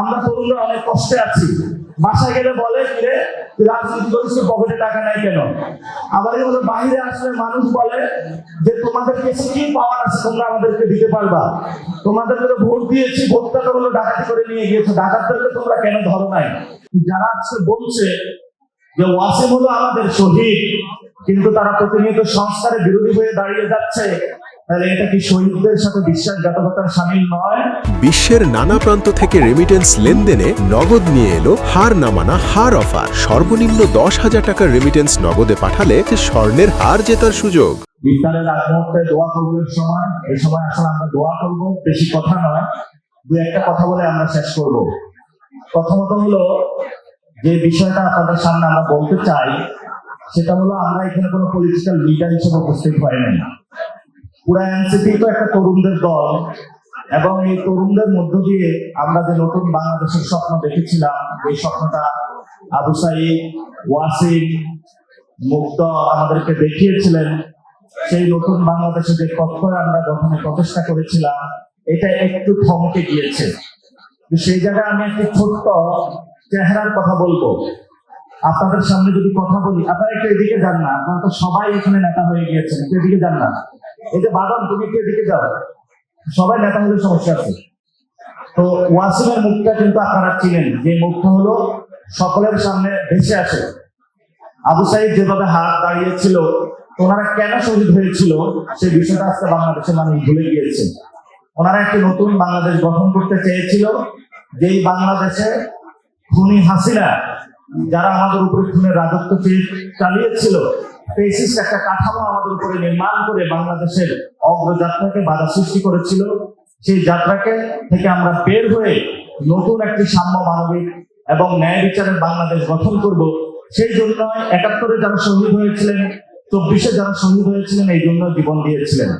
আমরা তরুণরা অনেক কষ্টে আছি। বাসায় গেলে বলে কিরে তুই রাজনীতি করিস, পকেটে টাকা নাই কেন? আবার হলো বাইরে আসলে মানুষ বলে যে তোমাদের কাছে কি পাওয়ার আছে, তোমরা আমাদেরকে দিতে পারবা? তোমাদেরকে ভোট দিয়েছি, ভোটটা তো হলো ডাকাতি করে নিয়ে গিয়েছো, ডাকাতদেরকে তোমরা কেন ধরো নাই? যারা আজকে বলছে যে ওয়াসিম হলো আমাদের শহীদ, কিন্তু তারা প্রতিনিয়ত সংস্কারের বিরোধী হয়ে দাঁড়িয়ে যাচ্ছে, তাহলে এটা কি শহীদদের সাথে বিশ্বাসঘাতকতার শামিল নয়? বিশ্বের নানা প্রান্ত থেকে রেমিটেন্স লেনদেনে নগদ নিয়ে এলো হার না মানা হার অফার। সর্বনিম্ন 10,000 টাকার রেমিটেন্স নগদে পাঠালে স্বর্ণের হার জেতার সুযোগ। বিদ্যালয়ের আগ মুহূর্তে দোয়া করবো সময়, এই সময় আসলে আমরা দোয়া করবো, বেশি কথা নয়, দু একটা কথা বলে আমরা শেষ করব। প্রথমত হলো যে বিষয়টা আপনাদের সামনে আমরা বলতে চাই, সেটা হলো আমরা এখানে কোনো পলিটিক্যাল লিডার হিসেবে উপস্থিত হয়নি। পুরা এনসিপি তো একটা তরুণদের দল, এবং এই তরুণদের মধ্য দিয়ে আমরা যে নতুন বাংলাদেশের স্বপ্ন দেখেছিলাম, এই স্বপ্নটা আবু সাইদ, ওয়াসিম, মুক্ত আমাদেরকে দেখিয়েছিলেন। সেই নতুন বাংলাদেশে যে তৎপর আমরা গঠনের প্রচেষ্টা করেছিলাম, এটা একটু থমকে গিয়েছে। সেই জায়গায় আমি একটি ছোট্ট চেহারার কথা বলবো আপনাদের সামনে। যদি কথা বলি, আপনারা একটু এদিকে যান না, আপনারা তো সবাই এখানে নেতা হয়ে গিয়েছেন, একটু এদিকে যান না। এই যে বাদাম, তুমি একটু এদিকে যাও, সবাই নেতা হলে সমস্যা আছে। তো ওয়াসিমের মুখটা কিন্তু আপনারা চিনেন, যে মুখটা হলো সকলের সামনে ভেসে আসে। আবু সাইদ যেভাবে হাত দাঁড়িয়েছিল, ওনারা কেন শহীদ হয়েছিল সেই বিষয়টা আজকে বাংলাদেশের মানুষ ভুলে গিয়েছে। ওনারা একটি নতুন বাংলাদেশ গঠন করতে চেয়েছিল, যেই বাংলাদেশে খুনি হাসিনা যারা আমাদের উপরে খুনের রাজত্ব চালিয়েছিল, ফেসিস্ট একটা কাঠামো আমাদের উপরে নির্মাণ করে বাংলাদেশের অগ্রযাত্রাকে বাধা সৃষ্টি করেছিল, সেই যাত্রাকে থেকে আমরা বের হয়ে নতুন একটি সাম্য, মানবিক এবং ন্যায় বিচারের বাংলাদেশ গঠন করব। সেই জন্য ৭১-এ যারা শহীদ হয়েছিলেন, ২৪-এ যারা শহীদ হয়েছিলেন, এই জন্য জীবন দিয়েছিলেন।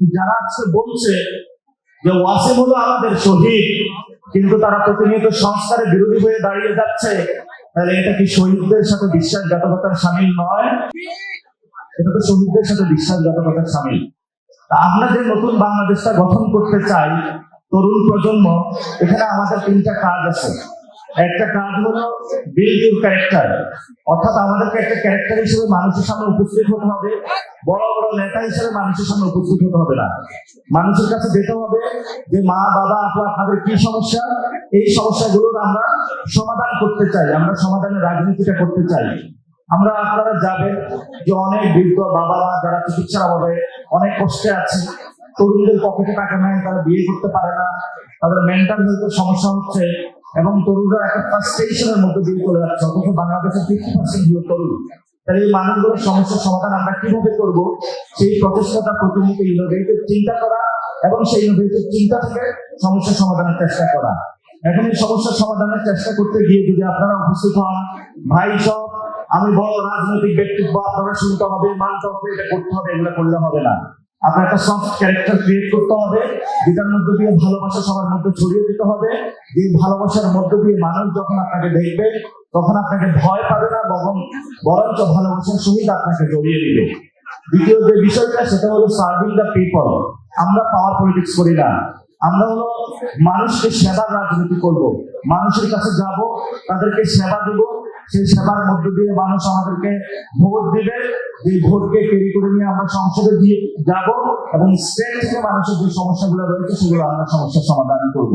যারা আজকে বলছে যে ওয়াসিম হলো আমাদের শহীদ, কিন্তু তারা প্রতিনিয়ত সংস্কারের বিরোধী হয়ে দাঁড়িয়ে যাচ্ছে, তাহলে এটা কি শহীদদের সাথে বিশ্বাসঘাতকতার শামিল নয়? এটা তো শহীদদের সাথে বিশ্বাসঘাতকতার শামিল। আমরা যে নতুন বাংলাদেশটা গঠন করতে চাই, তরুণ প্রজন্ম, এখানে আমাদের 3টা কাজ আছে। একটা কাজ হলো বিল্ড ইউর ক্যারেক্টার, অর্থাৎ আমাদেরকে একটা ক্যারেক্টার হিসেবে মানুষের সামনে উপস্থিত হতে হবে। বড় বড় নেতা হিসেবে মানুষের সামনে উপস্থিত হতে হবে না, মানুষের কাছে যেতে হবে যে মা বাবা আপনাদের কি সমস্যা, এই সমস্যাগুলোর আমরা সমাধান করতে চাই, আমরা সমাধানের রাজনীতিটা করতে চাই। আমরা আপনারা যাবেন যে অনেক বৃদ্ধ বাবা মা যারা চিকিৎসার অভাবে অনেক কষ্টে আছে, তরুণদের পকেটে টাকা নাই, তারা বিয়ে করতে পারে না, তাদের মেন্টাল হেলথের সমস্যা হচ্ছে, এবং তরুণরা একটা ফ্রাস্ট্রেশনের মধ্যে দিয়ে চলে যাচ্ছে। অথচ বাংলাদেশের 50% তরুণ। তাহলে এই মানুষগুলোর সমস্যার সমাধান আমরা কিভাবে করব, সেই প্রচেষ্টাটা প্রতিনিয়ত ইনোভেটিভ চিন্তা করা, এবং সেই ইনোভেটিভ চিন্তা থেকে সমস্যার সমাধানের চেষ্টা করা। এখন এই সমস্যার সমাধানের চেষ্টা করতে গিয়ে যদি আপনারা উপস্থিত হন, ভাই সব আমি বড় রাজনৈতিক ব্যক্তিত্ব, আপনারা শুনতে হবে, মানতে হবে, এটা করতে হবে, এগুলো করলে হবে না। আপনার একটা সফট ক্যারেক্টার ক্রিয়েট করতে হবে, যেটার মধ্যে দিয়ে ভালোবাসা সবার মধ্যে ছড়িয়ে দিতে হবে। এই ভালোবাসার মধ্য দিয়ে মানুষ যখন আপনাকে দেখবে, তখন আপনাকে ভয় পাবে না, বরঞ্চ ভালোবাসার সহিত আপনাকে জড়িয়ে দিবে। দ্বিতীয় যে বিষয়টা, সেটা হলো সার্ভিং দ্য পিপল। আমরা পাওয়ার পলিটিক্স করি না, আমরা হলো মানুষকে সেবার রাজনীতি করব। মানুষের কাছে যাব, তাদেরকে সেবা দেব, সেই সেবার মধ্য দিয়ে মানুষ আমাদেরকে ভোট দিবে, এই ভোটকে ক্যারি করে নিয়ে আমরা সংসদে দিয়ে যাব, এবং স্টেট থেকে মানুষের যে সমস্যাগুলো রয়েছে সেগুলো আমরা সমস্যার সমাধান করব।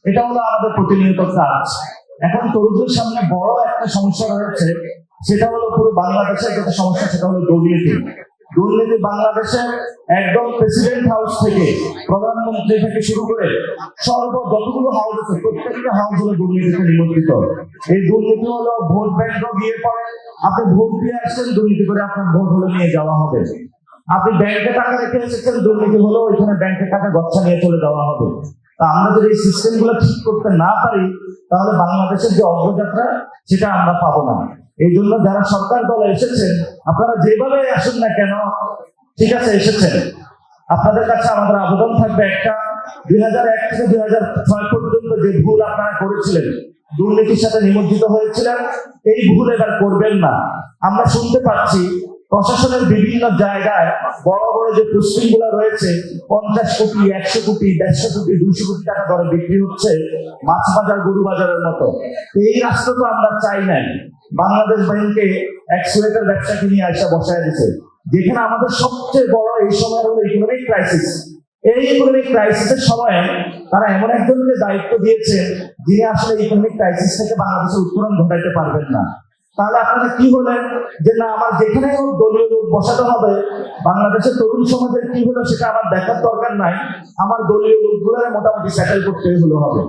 এটা হলো আমাদের প্রতিনিয়ত কাজ। এখন তরুণদের সামনে বড় একটা সমস্যা রয়েছে, সেটা হলো পুরো বাংলাদেশের যেটা সমস্যা, সেটা হলো দুর্নীতি। দুর্নীতি বাংলাদেশে একদম প্রেসিডেন্ট হাউস থেকে প্রধানমন্ত্রী থেকে শুরু করে যতগুলো হাউস আছে, প্রত্যেকটা হাউস হলো দুর্নীতিতে নিমন্ত্রিত। এই দুর্নীতি হলো ভোট ব্যাংক দিয়ে পড়ে, আপনি ভোট দিয়ে আসছেন, দুর্নীতি করে আপনার ভোট হলে নিয়ে যাওয়া হবে। আপনি ব্যাংকে টাকা রেখে এসেছেন, দুর্নীতি হলো ওইখানে ব্যাংকের টাকা গচ্ছা নিয়ে চলে যাওয়া হবে। তা আমরা যদি এই সিস্টেম গুলো ঠিক করতে না পারি, তাহলে বাংলাদেশের যে অগ্রযাত্রা, সেটা আমরা পাবো না। এই জন্য যারা সরকার দলে এসেছেন, আপনারা যেভাবে আসুন না কেন, ঠিক আছে এসেছেন, আপনাদের কাছে আমাদের আবেদন থাকবে একটা, 2001 থেকে 2006 পর্যন্ত যে ভুল আপনারা করেছিলেন, দুর্নীতির সাথে নিমজ্জিত হয়েছিলেন, এই ভুল এবার করবেন না। আমরা শুনতে পাচ্ছি প্রশাসনের বিভিন্ন জায়গায় বড় বড় যে পোস্টিং গুলো রয়েছে 50 কোটি 100 কোটি 150 কোটি 200 কোটি টাকা দরে বিক্রি হচ্ছে মাছ বাজার গরু বাজারের মতো। তো এই রাষ্ট্র তো আমরা চাই নাই। বাংলাদেশ ব্যাংকে এক সোয়েটার ব্যবসাকে নিয়ে আসা বসায় দিছে, যেখানে আমাদের সবচেয়ে বড় এই সময় হলো ইকোনমিক ক্রাইসিস। এই ইকোনমিক ক্রাইসিসের সময় তারা এমন একজনকে দায়িত্ব দিয়েছেন যিনি আসলে ইকোনমিক ক্রাইসিস থেকে বাংলাদেশের উত্তরণ ঘটাইতে পারবেন না। তাহলে আপনারা কি হলেন যে না আমার যেখানে হোক দলীয় লোক বসাতে হবে, বাংলাদেশের তরুণ সমাজের কি হলো সেটা আমার দেখার দরকার নাই, আমার দলীয় লোকগুলো মোটামুটি সেটেল করতে হলো হবে।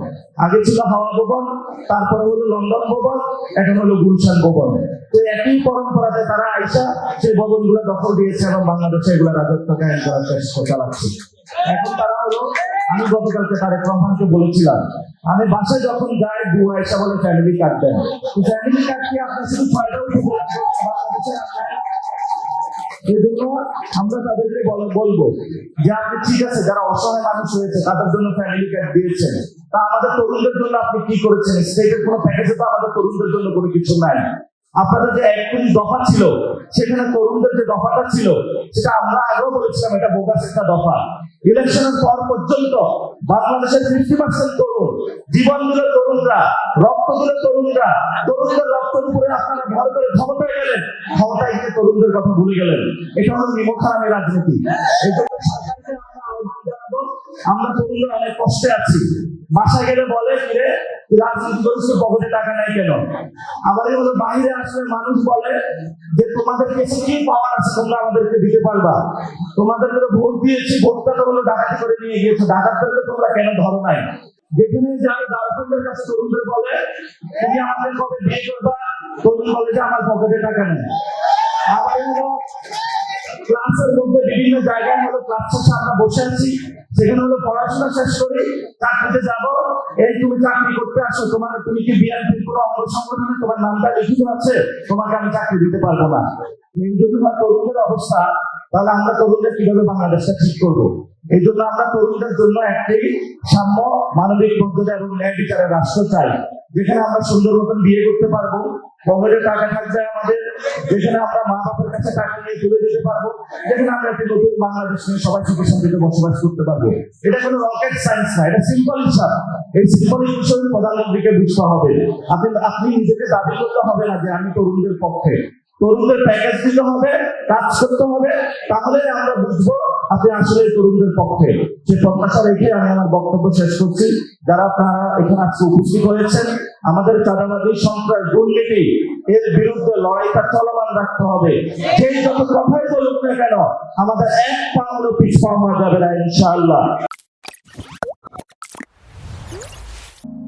আগে ছিল হাওয়া ভবন, তারপরে হলো লন্ডন ভবন, এখন হলো গুলশান ভবন। তো একই পরম্পরাতে তারা আইসা সেই ভবনগুলো দখল দিয়েছে এবং বাংলাদেশে এগুলো রাজত্ব কায়েম করার চেষ্টা চালাচ্ছে। এখন তারা হলো, আমি গতকালকে তারেক রহমানকে বলেছিলাম, আমি বাসায় যখন যাই বুয়া এসে বলে ফ্যামিলি কার্ড দেন। ফ্যামিলি কার্ড কি আপনার শুধু ফায়দা উঠে বাংলাদেশে এই জন্য আমরা তাদেরকে বলবো যে আপনি ঠিক আছে যারা অসহায় মানুষ রয়েছে তাদের জন্য ফ্যামিলি কার্ড দিয়েছেন, তা আমাদের তরুণদের জন্য আপনি কি করেছেন? স্টেটের কোনো প্যাকেজে তো আমাদের তরুণদের জন্য কোনো কিছু নাই। আপনাদের যে 31 দফা ছিল সেখানে তরুণদের যে দফাটা ছিল সেটা আমরা আগেও বলেছিলাম এটা বোগাস একটা দফা। ইলেকশনের পর পর্যন্ত বাংলাদেশের 50% তরুণ, জীবন দিল তরুণরা, রক্ত দিল তরুণরা, তরুণদের রক্তের উপরে আপনারা ভর করে ক্ষমতায় গেলেন, ক্ষমতায় গিয়ে তরুণদের কথা ভুলে গেলেন। এটা হলো নিমখারামের রাজনীতি। এই জন্য সরকারকে আমরা আহ্বান জানাবো, আমরা তরুণরা অনেক কষ্টে আছি। বাসায় গেলে বলে কিরে রাজনীতি করিস, পকেটে টাকা নাই কেন? আমাদের হলো বাইরে আসলে মানুষ বলে যে তোমাদের কাছে কি পাওয়ার আছে তোমরা আমাদেরকে দিতে পারবা? তোমাদেরকে ভোট দিয়েছি, ভোটটা তো হলো ডাকাতি করে নিয়ে গিয়েছো, ডাকাতদেরকে তোমরা কেন ধরো নাই? যেখানে যাই গার্লফ্রেন্ডের কাছে তরুণদের বলে তুমি আমাদের কবে বিয়ে করবা, তরুণ বলে যে আমার পকেটে টাকা নেই। আবার হলো ক্লাসের মধ্যে বিভিন্ন জায়গায় হলো ক্লাস শেষে আমরা বসে আছি, সেখানে হলো পড়াশোনা শেষ করি, চাকরিতে যাব, এই তুমি চাকরি করতে আসো, তুমি কি বিএনপির কোনো অঙ্গ সংগঠনে তোমার নামটা লিখিত আছে, তোমাকে আমি চাকরি দিতে পারবো না। এই যদি তরুণদের অবস্থা, তাহলে আমরা তরুণদের কিভাবে বাংলাদেশটা ঠিক করবো? এই জন্য আমরা তরুণদের জন্য একটি সাম্য, মানবিক মর্যাদা এবং ন্যায় বিচারের রাষ্ট্র চাই, যেখানে আমরা সুন্দর মতন বিয়ে করতে পারবো, পকেটে টাকা থাকবে আমাদের, যেখানে আমরা মা বাবার কাছে টাকা নিয়ে তুলে দিতে পারবো, যেখানে আমরা একটি নতুন বাংলাদেশ নিয়ে সবাই সুখে শান্তিতে বসবাস করতে পারবো। এটা কোনো রকেট সায়েন্স না, এটা সিম্পল হিসাব। এই সিম্পল বিষয়ে প্রধানমন্ত্রীকে বুঝতে হবে। আপনি নিজেকে দাবি করতে হবে না যে আমি তরুণদের পক্ষে। তরুণদের প্যাকেজ দিতে হবে, কাজ করতে হবে, তাহলে আমরা বুঝবো আপনি আসলে তরুণদের পক্ষে। সে প্রত্যাশা রেখে আমি আমার বক্তব্য শেষ করছি। যারা আপনারা এখানে আজকে উপস্থিত হয়েছেন, আমাদের চাঁদাবাজি, সন্ত্রাস, দুর্নীতি এর বিরুদ্ধে লড়াইটা চলমান রাখতে হবে। সেই যত কথাই বলুক না কেন, আমাদের এক পা হলো পিছপা হওয়া যাবে না ইনশাআল্লাহ।